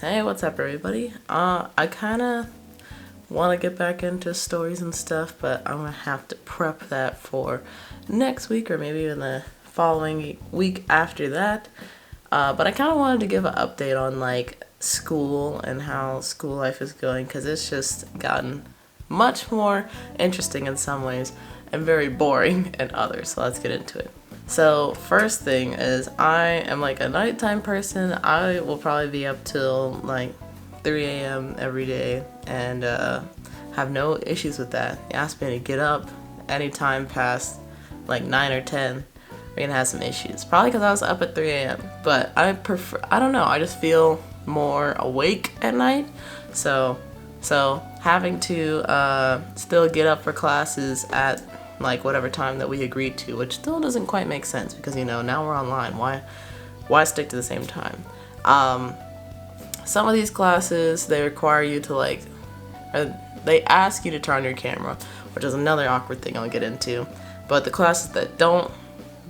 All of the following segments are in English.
Hey, what's up, everybody? I kind of want to get back into stories and stuff, but I'm gonna have to prep that for next week or maybe even the following week after that. But I kind of wanted to give an update on like school and how school life is going because it's just gotten much more interesting in some ways and very boring in others. So let's get into it. So first thing is I am like a nighttime person. I will probably be up till like 3 a.m. every day and have no issues with that. You ask me to get up anytime past like 9 or 10, we're gonna have some issues. Probably because I was up at 3 a.m. But I don't know, I just feel more awake at night. So having to still get up for classes at like whatever time that we agreed to, which still doesn't quite make sense because now we're online. Why stick to the same time? Some of these classes they require you to they ask you to turn on your camera, which is another awkward thing I'll get into. But the classes that don't,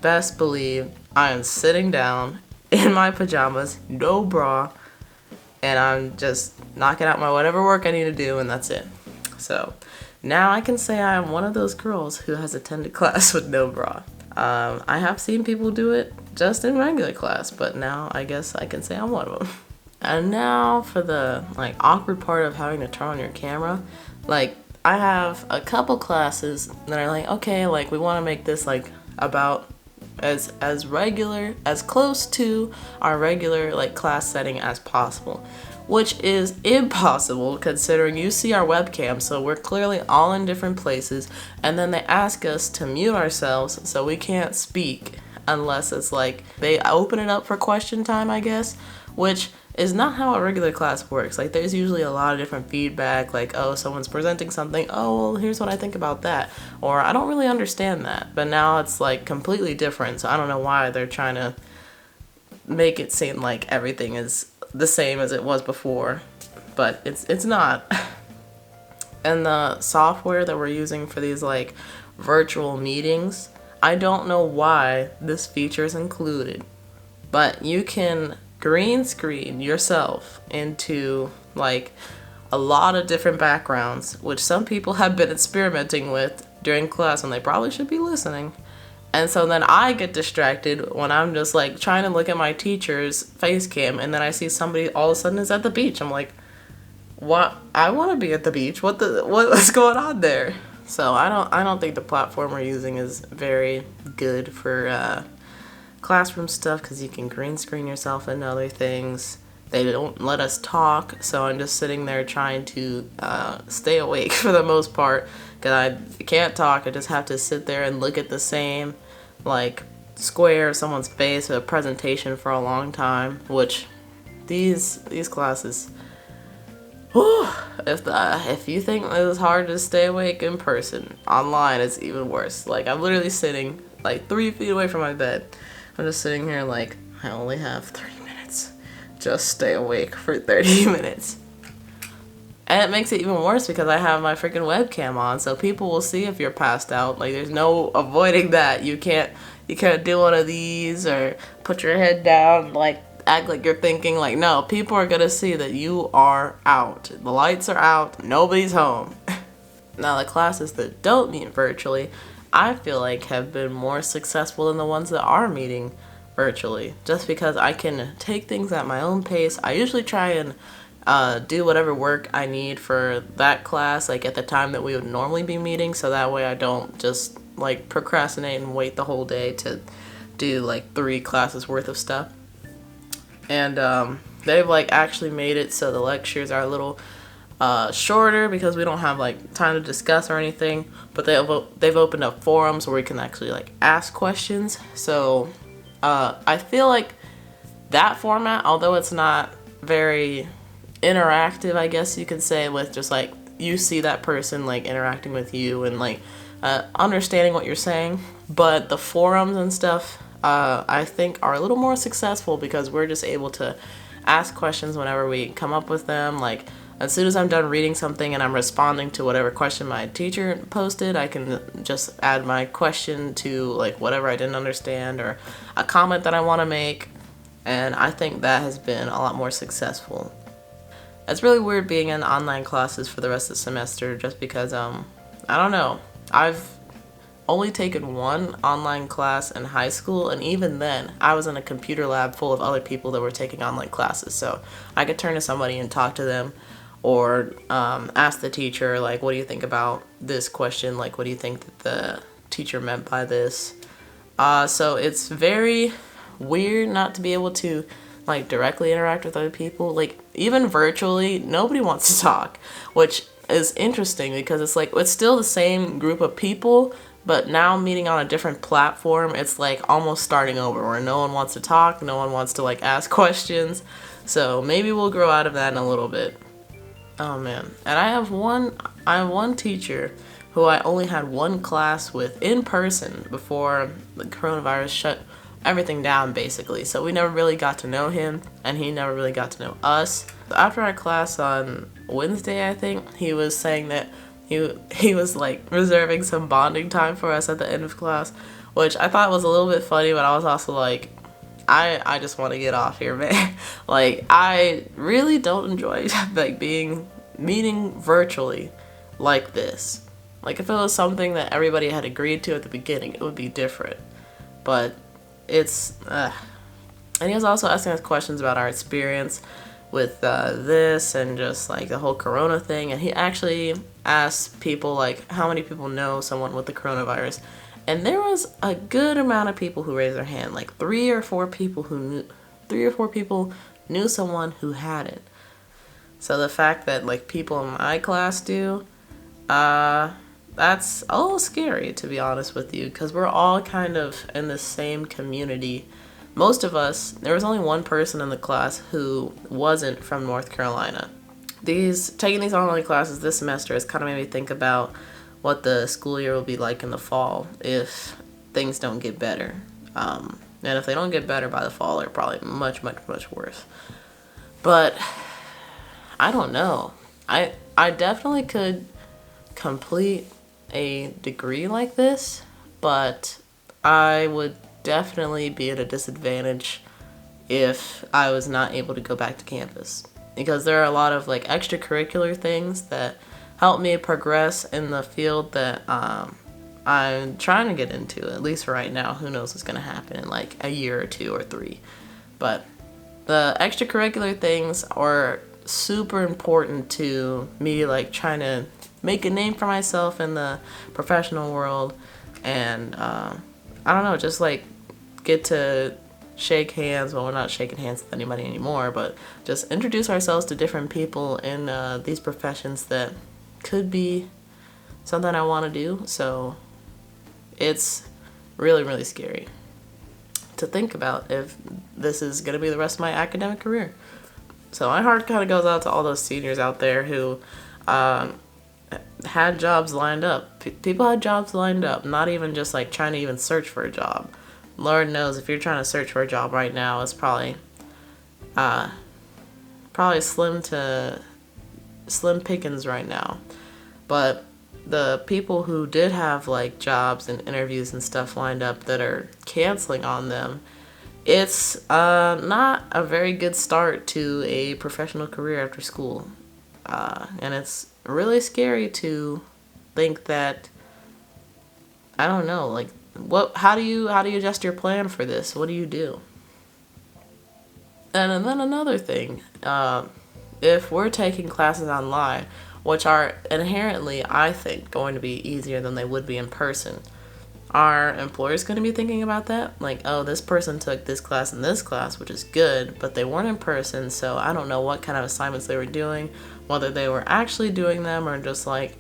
best believe I am sitting down in my pajamas, no bra, and I'm just knocking out my whatever work I need to do, and that's it. So now I can say I am one of those girls who has attended class with no bra. I have seen people do it just in regular class, but now I guess I can say I'm one of them. And now for the awkward part of having to turn on your camera. I have a couple classes that are okay, we want to make this about as regular, as close to our regular class setting as possible, which is impossible considering you see our webcam, so we're clearly all in different places, and then they ask us to mute ourselves so we can't speak unless it's they open it up for question time, I guess, which is not how a regular class works. There's usually a lot of different feedback, oh, someone's presenting something, oh, well, here's what I think about that, or I don't really understand that, but now it's completely different, so I don't know why they're trying to make it seem like everything is the same as it was before, but it's not. And the software that we're using for these virtual meetings, I don't know why this feature is included, but you can green screen yourself into a lot of different backgrounds, which some people have been experimenting with during class when they probably should be listening. And so then I get distracted when I'm just trying to look at my teacher's face cam, and then I see somebody all of a sudden is at the beach. I'm like, what? I want to be at the beach. What's going on there? So I don't think the platform we're using is very good for classroom stuff because you can green screen yourself and other things. They don't let us talk, so I'm just sitting there trying to stay awake for the most part because I can't talk. I just have to sit there and look at the same square of someone's face, a presentation for a long time, which these classes, whew, if you think it was hard to stay awake in person, online it's even worse. I'm literally sitting 3 feet away from my bed. I'm just sitting here I only have 30 minutes. Just stay awake for 30 minutes. And it makes it even worse because I have my freaking webcam on, so people will see if you're passed out. There's no avoiding that. You can't do one of these or put your head down, act like you're thinking. No, people are gonna see that you are out. The lights are out. Nobody's home. Now the classes that don't meet virtually, I feel have been more successful than the ones that are meeting virtually, just because I can take things at my own pace. I usually try and do whatever work I need for that class at the time that we would normally be meeting, so that way I don't just procrastinate and wait the whole day to do 3 classes worth of stuff. And they've actually made it so the lectures are a little shorter because we don't have time to discuss or anything, but they've opened up forums where we can actually ask questions. So I feel that format, although it's not very interactive, I guess you could say, with just you see that person interacting with you and understanding what you're saying, but the forums and stuff I think are a little more successful because we're just able to ask questions whenever we come up with them. As soon as I'm done reading something and I'm responding to whatever question my teacher posted, I can just add my question to whatever I didn't understand or a comment that I want to make. And I think that has been a lot more successful. it's really weird being in online classes for the rest of the semester just because, I don't know. I've only taken one online class in high school, and even then, I was in a computer lab full of other people that were taking online classes. So I could turn to somebody and talk to them, or ask the teacher, like, what do you think about this question? Like, what do you think that the teacher meant by this? So it's very weird not to be able to like directly interact with other people. Like, even virtually, nobody wants to talk, which is interesting because it's like it's still the same group of people, but now meeting on a different platform, it's like almost starting over where no one wants to talk, no one wants to like ask questions. So maybe we'll grow out of that in a little bit. Oh man. And I have one teacher who I only had one class with in person before the coronavirus shut everything down basically. So we never really got to know him and he never really got to know us. After our class on Wednesday, I think, he was saying that he was like reserving some bonding time for us at the end of class, which I thought was a little bit funny, but I was also like, I just want to get off here, man. Like, I really don't enjoy like meeting virtually like this. Like, if it was something that everybody had agreed to at the beginning, it would be different. But it's and he was also asking us questions about our experience with this and just like the whole corona thing, and he actually asked people like how many people know someone with the coronavirus, and there was a good amount of people who raised their hand. Like three or four people knew someone who had it. So the fact that like people in my class do, that's a little scary, to be honest with you, because we're all kind of in the same community. Most of us, there was only one person in the class who wasn't from North Carolina. Taking these online classes this semester has kind of made me think about what the school year will be like in the fall if things don't get better. And if they don't get better by the fall, they're probably much, much, much worse. But I don't know. I definitely could complete a degree like this, but I would definitely be at a disadvantage if I was not able to go back to campus, because there are a lot of like extracurricular things that help me progress in the field that I'm trying to get into, at least for right now. Who knows what's going to happen in like a year or 2 or 3, but the extracurricular things are super important to me, like trying to make a name for myself in the professional world, and I don't know, just like get to shake hands. Well, we're not shaking hands with anybody anymore, but just introduce ourselves to different people in these professions that could be something I want to do. So it's really, really scary to think about if this is going to be the rest of my academic career. So my heart kind of goes out to all those seniors out there who had jobs lined up. People had jobs lined up, not even just like trying to even search for a job. Lord knows if you're trying to search for a job right now, it's probably slim pickings right now. But the people who did have like jobs and interviews and stuff lined up that are canceling on them, it's not a very good start to a professional career after school. And it's really scary to think that, I don't know, like how do you adjust your plan for this? What do you do? And then another thing, if we're taking classes online, which are inherently, I think, going to be easier than they would be in person, are employers going to be thinking about that? Like, oh, this person took this class and this class, which is good, but they weren't in person, so I don't know what kind of assignments they were doing, whether they were actually doing them or just like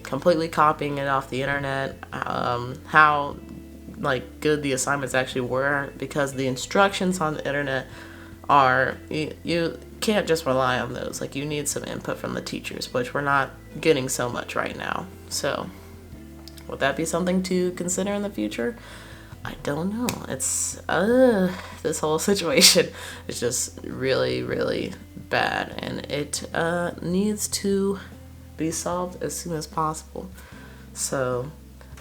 completely copying it off the internet, how like good the assignments actually were, because the instructions on the internet are, you can't just rely on those. Like, you need some input from the teachers, which we're not getting so much right now. So would that be something to consider in the future? I don't know. It's this whole situation is just really, really bad, and it needs to be solved as soon as possible. So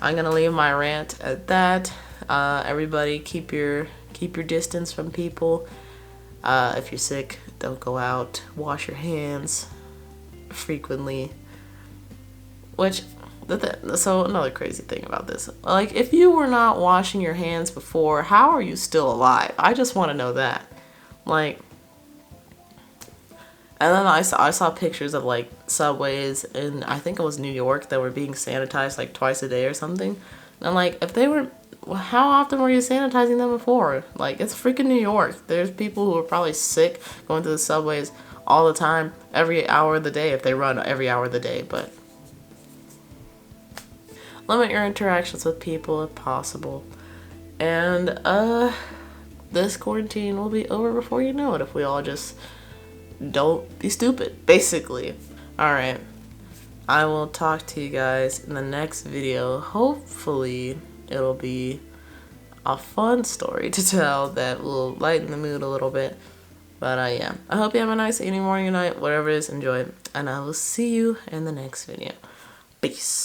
I'm gonna leave my rant at that. Everybody keep your distance from people. If you're sick, don't go out, wash your hands frequently. Which, so another crazy thing about this, like, if you were not washing your hands before, how are you still alive? I just want to know that. Like, and then I saw pictures of like subways in, I think it was New York, that were being sanitized like twice a day or something. And like, if they were, how often were you sanitizing them before? Like, it's freaking New York. There's people who are probably sick going to the subways all the time, every hour of the day, if they run every hour of the day. But limit your interactions with people if possible. And this quarantine will be over before you know it if we all just don't be stupid, basically. Alright, I will talk to you guys in the next video. Hopefully it'll be a fun story to tell that will lighten the mood a little bit. But yeah, I hope you have a nice evening, morning, or night, whatever it is, enjoy it. And I will see you in the next video. Peace.